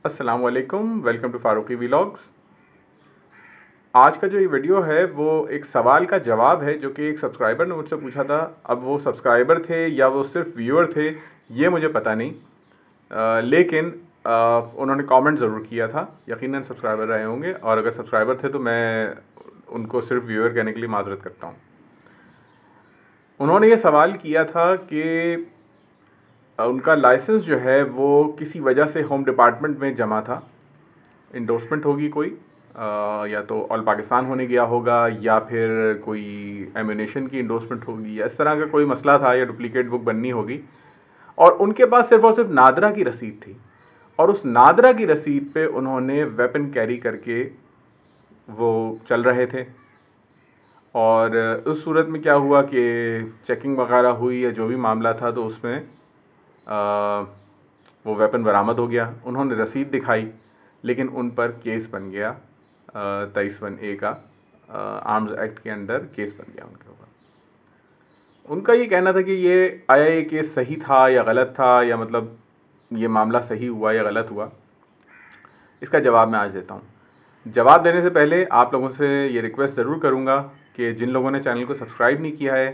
अस्सलाम वालेकुम, welcome to Farooqui vlogs. आज का जो ये वीडियो है वो एक सवाल का जवाब है जो कि एक सब्सक्राइबर ने मुझसे पूछा था। अब वो सब्सक्राइबर थे या वो सिर्फ व्यूअर थे ये मुझे पता नहीं, लेकिन उन्होंने कमेंट ज़रूर किया था। यकीनन सब्सक्राइबर रहे होंगे, और अगर सब्सक्राइबर थे तो मैं उनको सिर्फ व्यूअर कहने के लिए माजरत करता हूँ। उन्होंने ये सवाल किया था कि उनका लाइसेंस जो है वो किसी वजह से होम डिपार्टमेंट में जमा था। इंडोर्समेंट होगी कोई, या तो ऑल पाकिस्तान होने गया होगा, या फिर कोई एम्यूनेशन की इंडोर्समेंट होगी, या इस तरह का कोई मसला था, या डुप्लीकेट बुक बननी होगी। और उनके पास सिर्फ और सिर्फ नादरा की रसीद थी, और उस नादरा की रसीद पे उन्होंने वेपन कैरी करके वो चल रहे थे। और उस सूरत में क्या हुआ कि चेकिंग वगैरह हुई या जो भी मामला था, तो उसमें वो वेपन बरामद हो गया। उन्होंने रसीद दिखाई, लेकिन उन पर केस बन गया 23(1)(a) का आर्म्स एक्ट के अंदर केस बन गया उनके ऊपर। उनका ये कहना था कि ये केस सही था या गलत था, या मतलब ये मामला सही हुआ या गलत हुआ। इसका जवाब मैं आज देता हूँ। जवाब देने से पहले आप लोगों से ये रिक्वेस्ट ज़रूर करूँगा कि जिन लोगों ने चैनल को सब्सक्राइब नहीं किया है,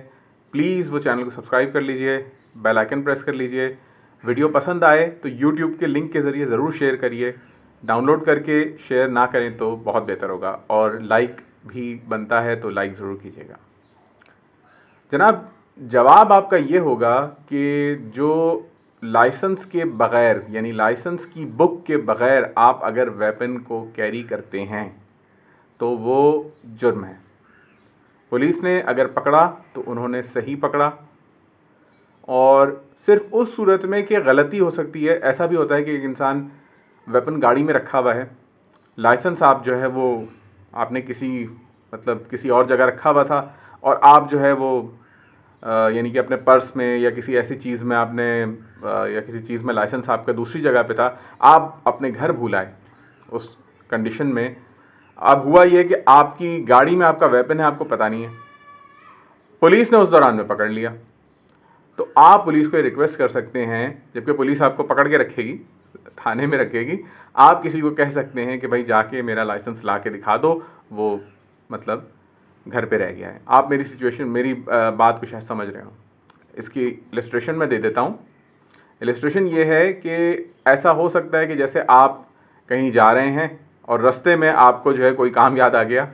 प्लीज़ वो चैनल को सब्सक्राइब कर लीजिए, बेल आइकन प्रेस कर लीजिए। वीडियो पसंद आए तो यूट्यूब के लिंक के ज़रिए ज़रूर शेयर करिए। डाउनलोड करके शेयर ना करें तो बहुत बेहतर होगा, और लाइक भी बनता है तो लाइक ज़रूर कीजिएगा। जनाब, जवाब आपका ये होगा कि जो लाइसेंस के बग़ैर, यानी लाइसेंस की बुक के बग़ैर आप अगर वेपन को कैरी करते हैं तो वो जुर्म है। पुलिस ने अगर पकड़ा तो उन्होंने सही पकड़ा, और सिर्फ उस सूरत में कि गलती हो सकती है। ऐसा भी होता है कि एक इंसान वेपन गाड़ी में रखा हुआ है, लाइसेंस आप जो है वो आपने किसी और जगह रखा हुआ था, और आप जो है वो यानी कि अपने पर्स में या किसी ऐसी चीज़ में आपने या किसी चीज़ में लाइसेंस आपका दूसरी जगह पे था, आप अपने घर भूल आए। उस कंडीशन में अब हुआ ये कि आपकी गाड़ी में आपका वेपन है, आपको पता नहीं है। पुलिस ने उस दौरान में पकड़ लिया, तो आप पुलिस को रिक्वेस्ट कर सकते हैं, जबकि पुलिस आपको पकड़ के रखेगी, थाने में रखेगी, आप किसी को कह सकते हैं कि भाई जाके मेरा लाइसेंस ला के दिखा दो, वो मतलब घर पे रह गया है। आप मेरी बात को शायद समझ रहे हो। इसकी इलस्ट्रेशन मैं दे देता हूँ। इलस्ट्रेशन ये है कि ऐसा हो सकता है कि जैसे आप कहीं जा रहे हैं और रास्ते में आपको जो है कोई काम याद आ गया,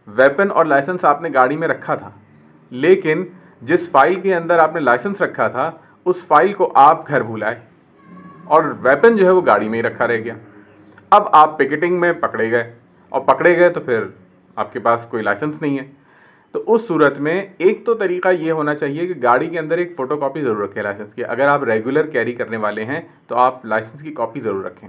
वेपन और लाइसेंस आपने गाड़ी में रखा था, लेकिन जिस फाइल के अंदर आपने लाइसेंस रखा था उस फाइल को आप घर भुलाए, और वेपन जो है वो गाड़ी में ही रखा रह गया। अब आप पिकेटिंग में पकड़े गए, और पकड़े गए तो फिर आपके पास कोई लाइसेंस नहीं है। तो उस सूरत में एक तो तरीका ये होना चाहिए कि गाड़ी के अंदर एक फ़ोटोकॉपी ज़रूर रखें लाइसेंस की। अगर आप रेगुलर कैरी करने वाले हैं तो आप लाइसेंस की कॉपी ज़रूर रखें।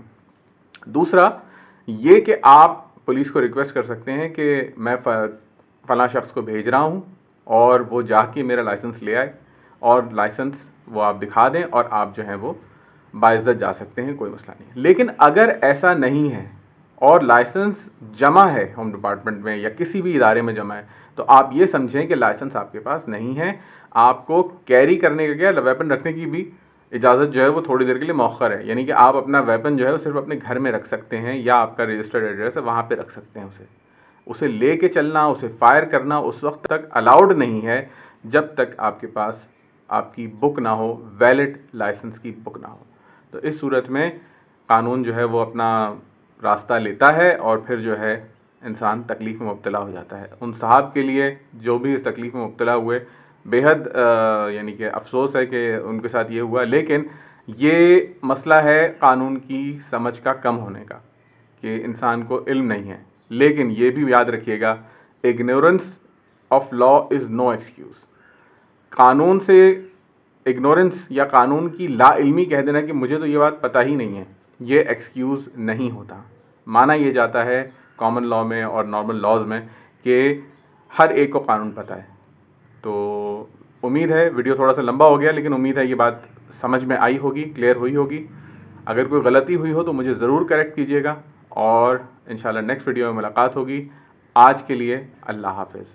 दूसरा ये कि आप पुलिस को रिक्वेस्ट कर सकते हैं कि मैं फ़लाँ शख्स को भेज रहा हूँ, और वो जाके मेरा लाइसेंस ले आए, और लाइसेंस वो आप दिखा दें, और आप जो है वो बाइज्जत जा सकते हैं, कोई मसला नहीं है। लेकिन अगर ऐसा नहीं है और लाइसेंस जमा है होम डिपार्टमेंट में या किसी भी इदारे में जमा है, तो आप ये समझें कि लाइसेंस आपके पास नहीं है। आपको कैरी करने का, क्या वेपन रखने की भी इजाज़त जो है वो थोड़ी देर के लिए मौखर है, यानी कि आप अपना वेपन जो है वो सिर्फ अपने घर में रख सकते हैं, या आपका रजिस्टर्ड एड्रेस है वहाँ पे रख सकते हैं। उसे लेके चलना, उसे फायर करना उस वक्त तक अलाउड नहीं है जब तक आपके पास आपकी बुक ना हो, वैलिड लाइसेंस की बुक ना हो। तो इस सूरत में कानून जो है वो अपना रास्ता लेता है, और फिर जो है इंसान तकलीफ़ में मुब्तला हो जाता है। उन साहब के लिए जो भी इस तकलीफ़ में मुब्तला हुए, बेहद यानी कि अफसोस है कि उनके साथ ये हुआ। लेकिन ये मसला है कानून की समझ का कम होने का, कि इंसान को इल्म नहीं है। लेकिन ये भी याद रखिएगा, ignorance of law is no excuse. कानून से इग्नोरेंस या कानून की लाइल्मी कह देना कि मुझे तो ये बात पता ही नहीं है, ये एक्सक्यूज़ नहीं होता। माना ये जाता है कॉमन लॉ में और नॉर्मल लॉज में कि हर एक को कानून पता है। तो उम्मीद है वीडियो थोड़ा सा लंबा हो गया, लेकिन उम्मीद है ये बात समझ में आई होगी, क्लियर हुई होगी। अगर कोई गलती हुई हो तो मुझे ज़रूर करेक्ट कीजिएगा, और इंशाल्लाह नेक्स्ट वीडियो में मुलाकात होगी। आज के लिए अल्लाह हाफ़िज़।